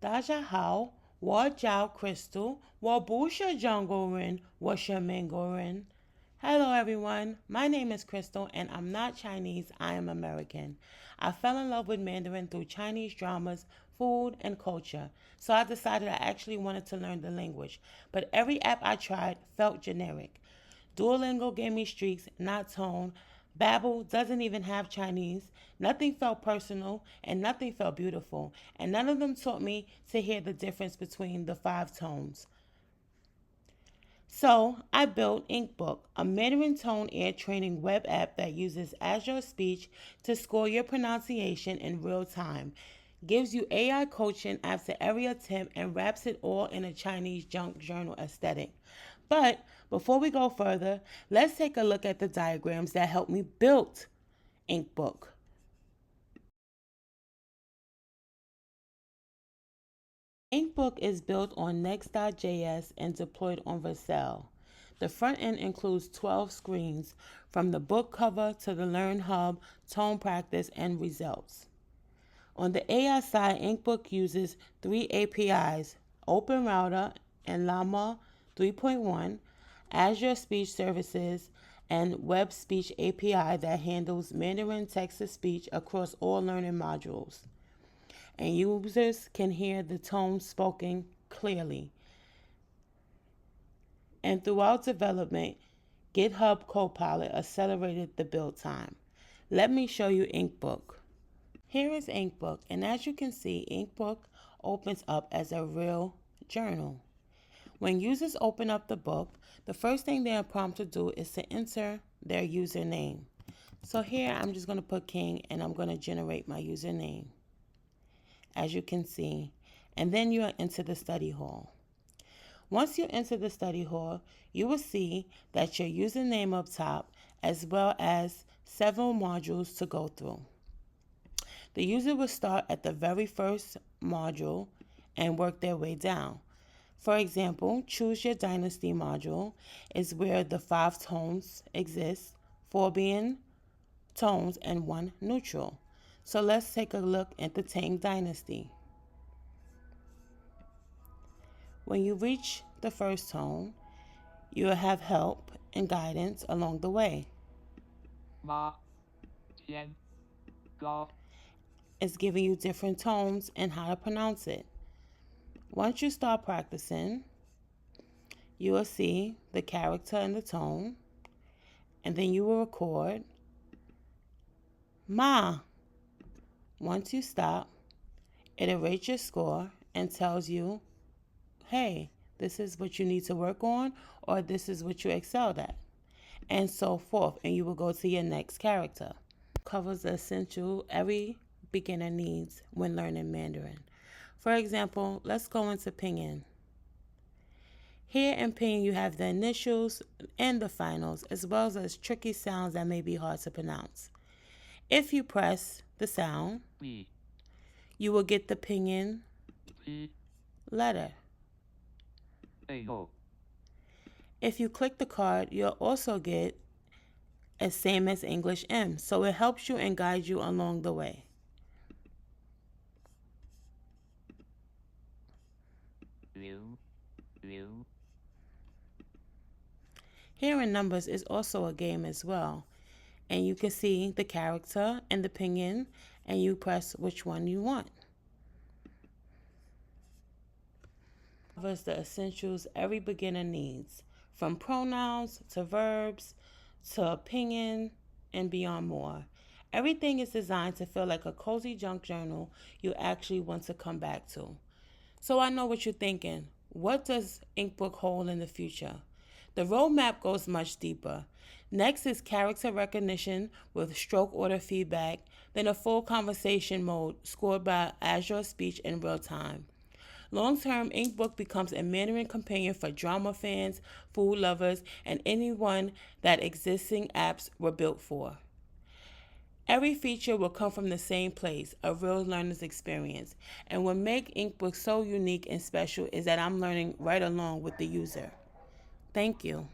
大家好，我叫 Crystal，我不是中国人，我是美国人。Hello everyone, my name is Crystal and I'm not Chinese, I am American. I fell in love with Mandarin through Chinese dramas, food, and culture, so I decided I actually wanted to learn the language, but every app I tried felt generic. Duolingo gave me streaks, not tone. Babbel doesn't even have Chinese. Nothing felt personal and nothing felt beautiful, and none of them taught me to hear the difference between the five tones. So I built InkBook, a Mandarin tone ear training web app that uses Azure Speech to score your pronunciation in real time, gives you AI coaching after every attempt, and wraps it all in a Chinese junk journal aesthetic. But before we go further, let's take a look at the diagrams that helped me build InkBook. InkBook is built on Next.js and deployed on Vercel. The front end includes 12 screens, from the book cover to the Learn Hub, tone practice, and results. On the AI side, InkBook uses three APIs, OpenRouter and Llama 3.1, Azure Speech Services, and Web Speech API that handles Mandarin text-to-speech across all learning modules. And users can hear the tone spoken clearly. And throughout development, GitHub Copilot accelerated the build time. Let me show you InkBook. Here is InkBook, and as you can see, InkBook opens up as a real journal. When users open up the book, the first thing they are prompted to do is to enter their username. So here I'm just going to put King and I'm going to generate my username, as you can see, and then you are into the study hall. Once you enter the study hall, you will see that your username up top, as well as several modules to go through. The user will start at the very first module and work their way down. For example, choose your dynasty module is where the 5 tones exist, 4 being tones and 1 neutral. So let's take a look at the Tang dynasty. When you reach the first tone, you will have help and guidance along the way. Ma, Tian, Ga. It's giving you different tones and how to pronounce it. Once you start practicing, you will see the character and the tone, and then you will record Ma. Once you stop, it rates your score and tells you, hey, this is what you need to work on, or this is what you excelled at, and so forth, and you will go to your next character. Covers the essential every beginner needs when learning Mandarin. For example, let's go into Pinyin. Here in Pinyin, you have the initials and the finals, as well as tricky sounds that may be hard to pronounce. If you press the sound, you will get the Pinyin letter. If you click the card, you'll also get a same as English M, so it helps you and guides you along the way. Here in numbers is also a game as well, and you can see the character and the pinyin, and you press which one you want. Covers the essentials every beginner needs, from pronouns to verbs to pinyin and beyond more. Everything is designed to feel like a cozy junk journal you actually want to come back to. So I know what you're thinking. What does InkBook hold in the future? The roadmap goes much deeper. Next is character recognition with stroke order feedback, then a full conversation mode scored by Azure Speech in real time. Long-term, InkBook becomes a Mandarin companion for drama fans, food lovers, and anyone that existing apps were built for. Every feature will come from the same place, a real learner's experience. And what makes InkBook so unique and special is that I'm learning right along with the user. Thank you.